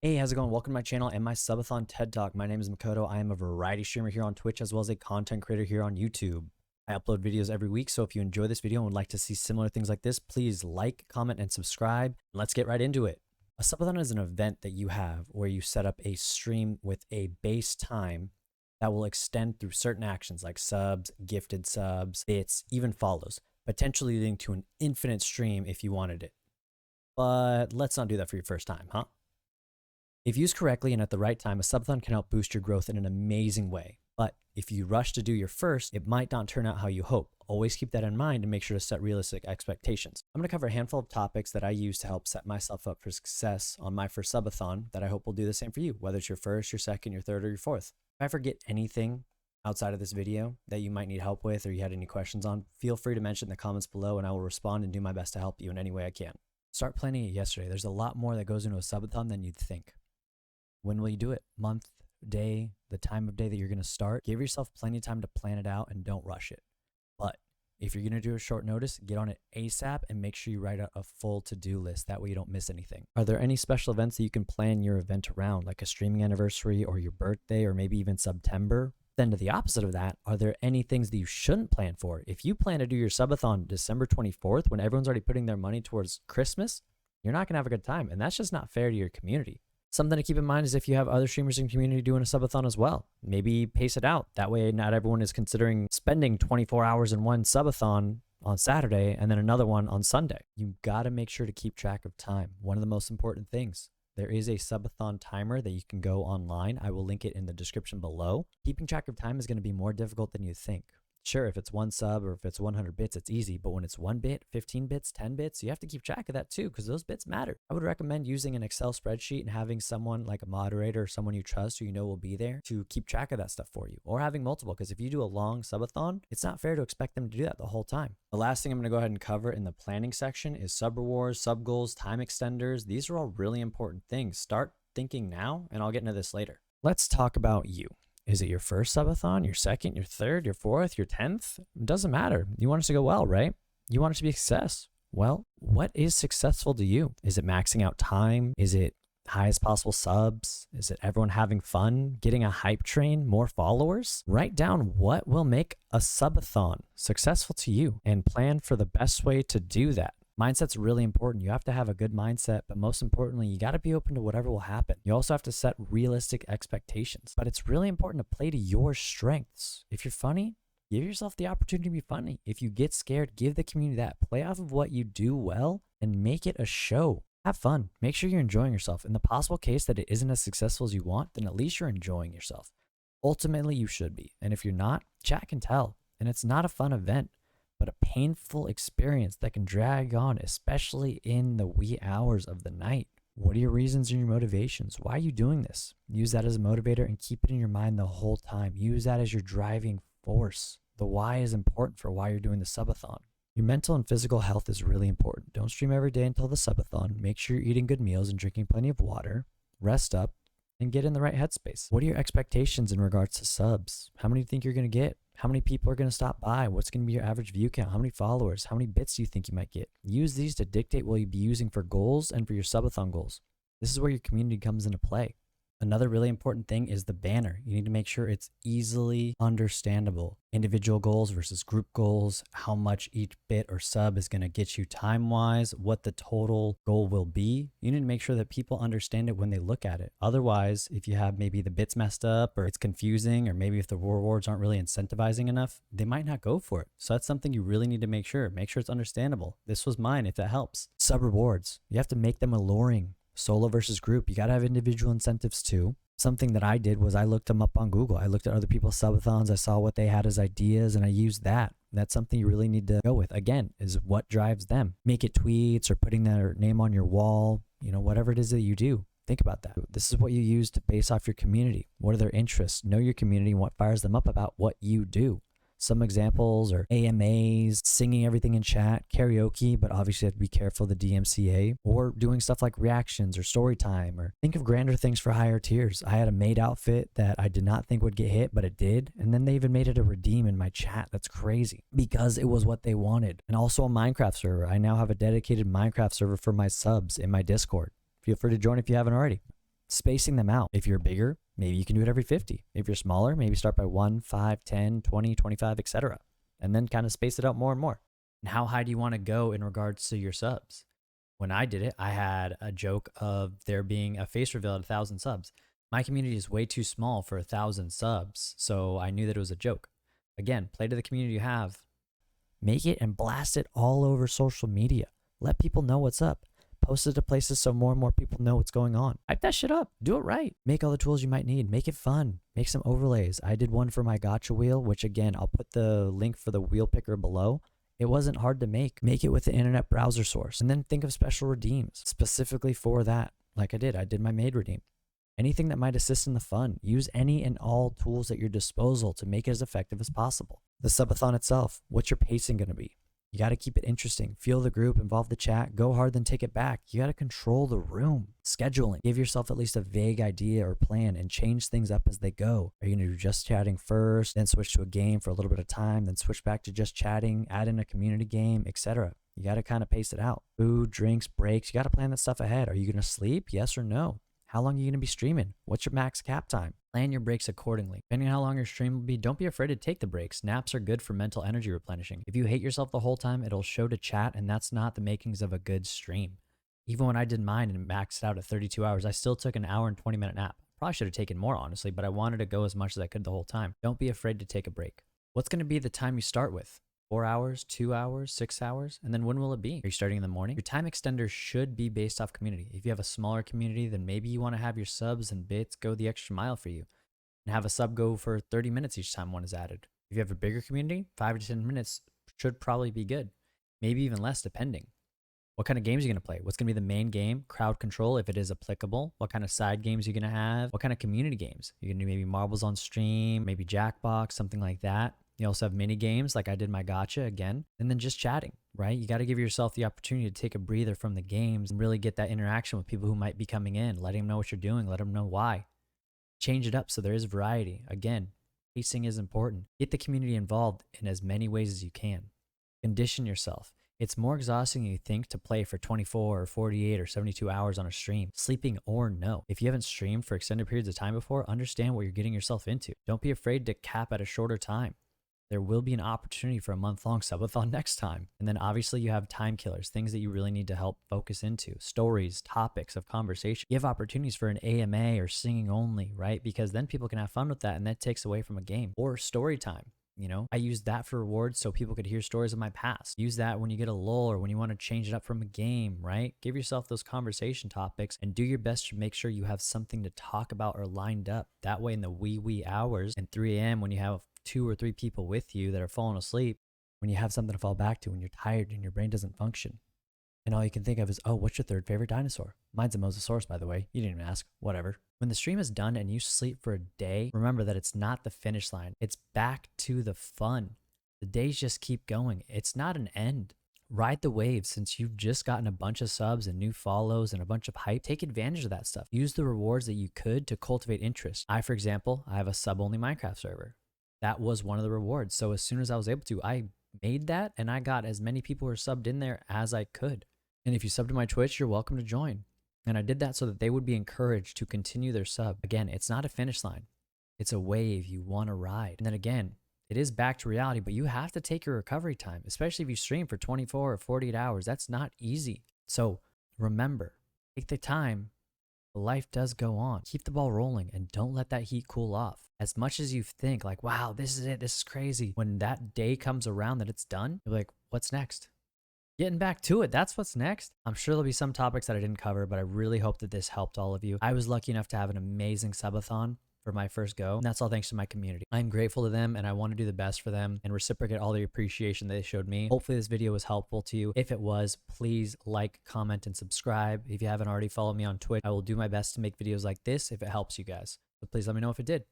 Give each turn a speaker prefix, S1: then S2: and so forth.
S1: Hey, how's it going? Welcome to my channel and my Subathon TED Talk. My name is Makoto. I am a variety streamer here on Twitch as well as a content creator here on YouTube. I upload videos every week, so if you enjoy this video and would like to see similar things like this, please like, comment, and subscribe. Let's get right into it. A Subathon is an event that you have where you set up a stream with a base time that will extend through certain actions like subs, gifted subs, bits, even follows, potentially leading to an infinite stream if you wanted it. But let's not do that for your first time, huh? If used correctly and at the right time, a subathon can help boost your growth in an amazing way. But if you rush to do your first, it might not turn out how you hope. Always keep that in mind and make sure to set realistic expectations. I'm going to cover a handful of topics that I use to help set myself up for success on my first subathon that I hope will do the same for you, whether it's your first, your second, your third, or your fourth. If I forget anything outside of this video that you might need help with or you had any questions on, feel free to mention in the comments below and I will respond and do my best to help you in any way I can. Start planning it yesterday. There's a lot more that goes into a subathon than you'd think. When will you do it? Month, day, the time of day that you're going to start. Give yourself plenty of time to plan it out and don't rush it. But if you're going to do a short notice, get on it ASAP and make sure you write out a full to-do list. That way you don't miss anything. Are there any special events that you can plan your event around, like a streaming anniversary or your birthday or maybe even September? Then to the opposite of that, are there any things that you shouldn't plan for? If you plan to do your subathon December 24th when everyone's already putting their money towards Christmas, you're not going to have a good time. And that's just not fair to your community. Something to keep in mind is if you have other streamers in the community doing a subathon as well, maybe pace it out. That way not everyone is considering spending 24 hours in one subathon on Saturday and then another one on Sunday. You got to make sure to keep track of time. One of the most important things. There is a subathon timer that you can go online. I will link it in the description below. Keeping track of time is going to be more difficult than you think. Sure, if it's one sub or if it's 100 bits, it's easy. But when it's 1 bit, 15 bits, 10 bits, you have to keep track of that too because those bits matter. I would recommend using an Excel spreadsheet and having someone like a moderator or someone you trust who you know will be there to keep track of that stuff for you. Or having multiple, because if you do a long subathon, it's not fair to expect them to do that the whole time. The last thing I'm going to go ahead and cover in the planning section is sub rewards, sub goals, time extenders. These are all really important things. Start thinking now, and I'll get into this later. Let's talk about you. Is it your first subathon, your second, your third, your fourth, your 10th? It doesn't matter. You want it to go well, right? You want it to be a success. Well, what is successful to you? Is it maxing out time? Is it highest possible subs? Is it everyone having fun, getting a hype train, more followers? Write down what will make a subathon successful to you and plan for the best way to do that. Mindset's really important. You have to have a good mindset, but most importantly, you got to be open to whatever will happen. You also have to set realistic expectations, but it's really important to play to your strengths. If you're funny, give yourself the opportunity to be funny. If you get scared, give the community that. Play off of what you do well and make it a show. Have fun. Make sure you're enjoying yourself. In the possible case that it isn't as successful as you want, then at least you're enjoying yourself. Ultimately, you should be. And if you're not, chat can tell. And it's not a fun event, but a painful experience that can drag on, especially in the wee hours of the night. What are your reasons and your motivations? Why are you doing this? Use that as a motivator and keep it in your mind the whole time. Use that as your driving force. The why is important for why you're doing the subathon. Your mental and physical health is really important. Don't stream every day until the subathon. Make sure you're eating good meals and drinking plenty of water. Rest up and get in the right headspace. What are your expectations in regards to subs? How many do you think you're going to get? How many people are going to stop by? What's going to be your average view count? How many followers? How many bits do you think you might get? Use these to dictate what you'll be using for goals and for your subathon goals. This is where your community comes into play. Another really important thing is the banner. You need to make sure it's easily understandable. Individual goals versus group goals, how much each bit or sub is going to get you time-wise, what the total goal will be. You need to make sure that people understand it when they look at it. Otherwise, if you have maybe the bits messed up or it's confusing, or maybe if the rewards aren't really incentivizing enough, they might not go for it. So that's something you really need to make sure. Make sure it's understandable. This was mine if that helps. Sub rewards. You have to make them alluring. Solo versus group. You got to have individual incentives too. Something that I did was I looked them up on Google. I looked at other people's subathons. I saw what they had as ideas and I used that. That's something you really need to go with. Again, is what drives them. Make it tweets or putting their name on your wall. You know, whatever it is that you do. Think about that. This is what you use to base off your community. What are their interests? Know your community and what fires them up about what you do. Some examples are AMAs, singing everything in chat, karaoke, but obviously you have to be careful of the DMCA, or doing stuff like reactions or story time, or think of grander things for higher tiers. I had a maid outfit that I did not think would get hit, but it did. And then they even made it a redeem in my chat. That's crazy because it was what they wanted. And also a Minecraft server. I now have a dedicated Minecraft server for my subs in my Discord. Feel free to join if you haven't already. spacing them out. If you're bigger, maybe you can do it every 50. If you're smaller, maybe start by 1, 5, 10, 20, 25, etc. And then kind of space it out more and more. And how high do you want to go in regards to your subs? When I did it, I had a joke of there being a face reveal at 1,000 subs. My community is way too small for 1,000 subs, so I knew that it was a joke. Again, play to the community you have. Make it and blast it all over social media. Let people know what's up. Post it to places so more and more people know what's going on. Hype that shit up. Do it right. Make all the tools you might need. Make it fun. Make some overlays. I did one for my gacha wheel, which again, I'll put the link for the wheel picker below. It wasn't hard to make. Make it with the internet browser source. And then think of special redeems specifically for that. Like I did my maid redeem. Anything that might assist in the fun. Use any and all tools at your disposal to make it as effective as possible. The subathon itself, what's your pacing going to be? You got to keep it interesting. Feel the group, involve the chat, go hard, then take it back. You got to control the room. Scheduling. Give yourself at least a vague idea or plan and change things up as they go. Are you going to do just chatting first, then switch to a game for a little bit of time, then switch back to just chatting, add in a community game, etc. You got to kind of pace it out. Food, drinks, breaks. You got to plan that stuff ahead. Are you going to sleep? Yes or no? How long are you going to be streaming? What's your max cap time? Plan your breaks accordingly. Depending on how long your stream will be, don't be afraid to take the breaks. Naps are good for mental energy replenishing. If you hate yourself the whole time, it'll show to chat, and that's not the makings of a good stream. Even when I did mine and maxed out at 32 hours, I still took an hour and 20-minute nap. Probably should have taken more, honestly, but I wanted to go as much as I could the whole time. Don't be afraid to take a break. What's going to be the time you start with? 4 hours, 2 hours, 6 hours? And then when will it be? Are you starting in the morning? Your time extender should be based off community. If you have a smaller community, then maybe you want to have your subs and bits go the extra mile for you and have a sub go for 30 minutes each time one is added. If you have a bigger community, 5 to 10 minutes should probably be good. Maybe even less depending. What kind of games are you going to play? What's going to be the main game? Crowd control, if it is applicable. What kind of side games are you going to have? What kind of community games? You're going to do maybe marbles on stream, maybe Jackbox, something like that. You also have mini games like I did my gacha again, and then just chatting, right? You got to give yourself the opportunity to take a breather from the games and really get that interaction with people who might be coming in, letting them know what you're doing, let them know why. Change it up so there is variety. Again, pacing is important. Get the community involved in as many ways as you can. Condition yourself. It's more exhausting than you think to play for 24 or 48 or 72 hours on a stream, sleeping or no. If you haven't streamed for extended periods of time before, understand what you're getting yourself into. Don't be afraid to cap at a shorter time. There will be an opportunity for a month-long subathon next time. And then obviously you have time killers, things that you really need to help focus into, stories, topics of conversation. You have opportunities for an AMA or singing only, right? Because then people can have fun with that and that takes away from a game. Or story time. You know, I used that for rewards so people could hear stories of my past. Use that when you get a lull or when you want to change it up from a game, right? Give yourself those conversation topics and do your best to make sure you have something to talk about or lined up. That way in the wee hours and 3 a.m. when you have 2 or 3 people with you that are falling asleep, when you have something to fall back to when you're tired and your brain doesn't function. And all you can think of is, oh, what's your third favorite dinosaur? Mine's a mosasaurus, by the way. You didn't even ask. Whatever. When the stream is done and you sleep for a day, remember that it's not the finish line. It's back to the fun. The days just keep going. It's not an end. Ride the wave since you've just gotten a bunch of subs and new follows and a bunch of hype. Take advantage of that stuff. Use the rewards that you could to cultivate interest. For example, I have a sub-only Minecraft server. That was one of the rewards. So as soon as I was able to, I made that and I got as many people who are subbed in there as I could. And if you sub to my Twitch, you're welcome to join. And I did that so that they would be encouraged to continue their sub. Again, it's not a finish line. It's a wave you want to ride. And then again, it is back to reality, but you have to take your recovery time, especially if you stream for 24 or 48 hours. That's not easy. So remember, take the time. Life does go on. Keep the ball rolling and don't let that heat cool off. As much as you think like, wow, this is it, this is crazy. When that day comes around that it's done, you're like, what's next? Getting back to it, that's what's next. I'm sure there'll be some topics that I didn't cover, but I really hope that this helped all of you. I was lucky enough to have an amazing subathon for my first go, and that's all thanks to my community. I'm grateful to them and I want to do the best for them and reciprocate all the appreciation that they showed me. Hopefully this video was helpful to you. If it was, please like, comment, and subscribe. If you haven't already followed me on Twitch, I will do my best to make videos like this if it helps you guys. So please let me know if it did.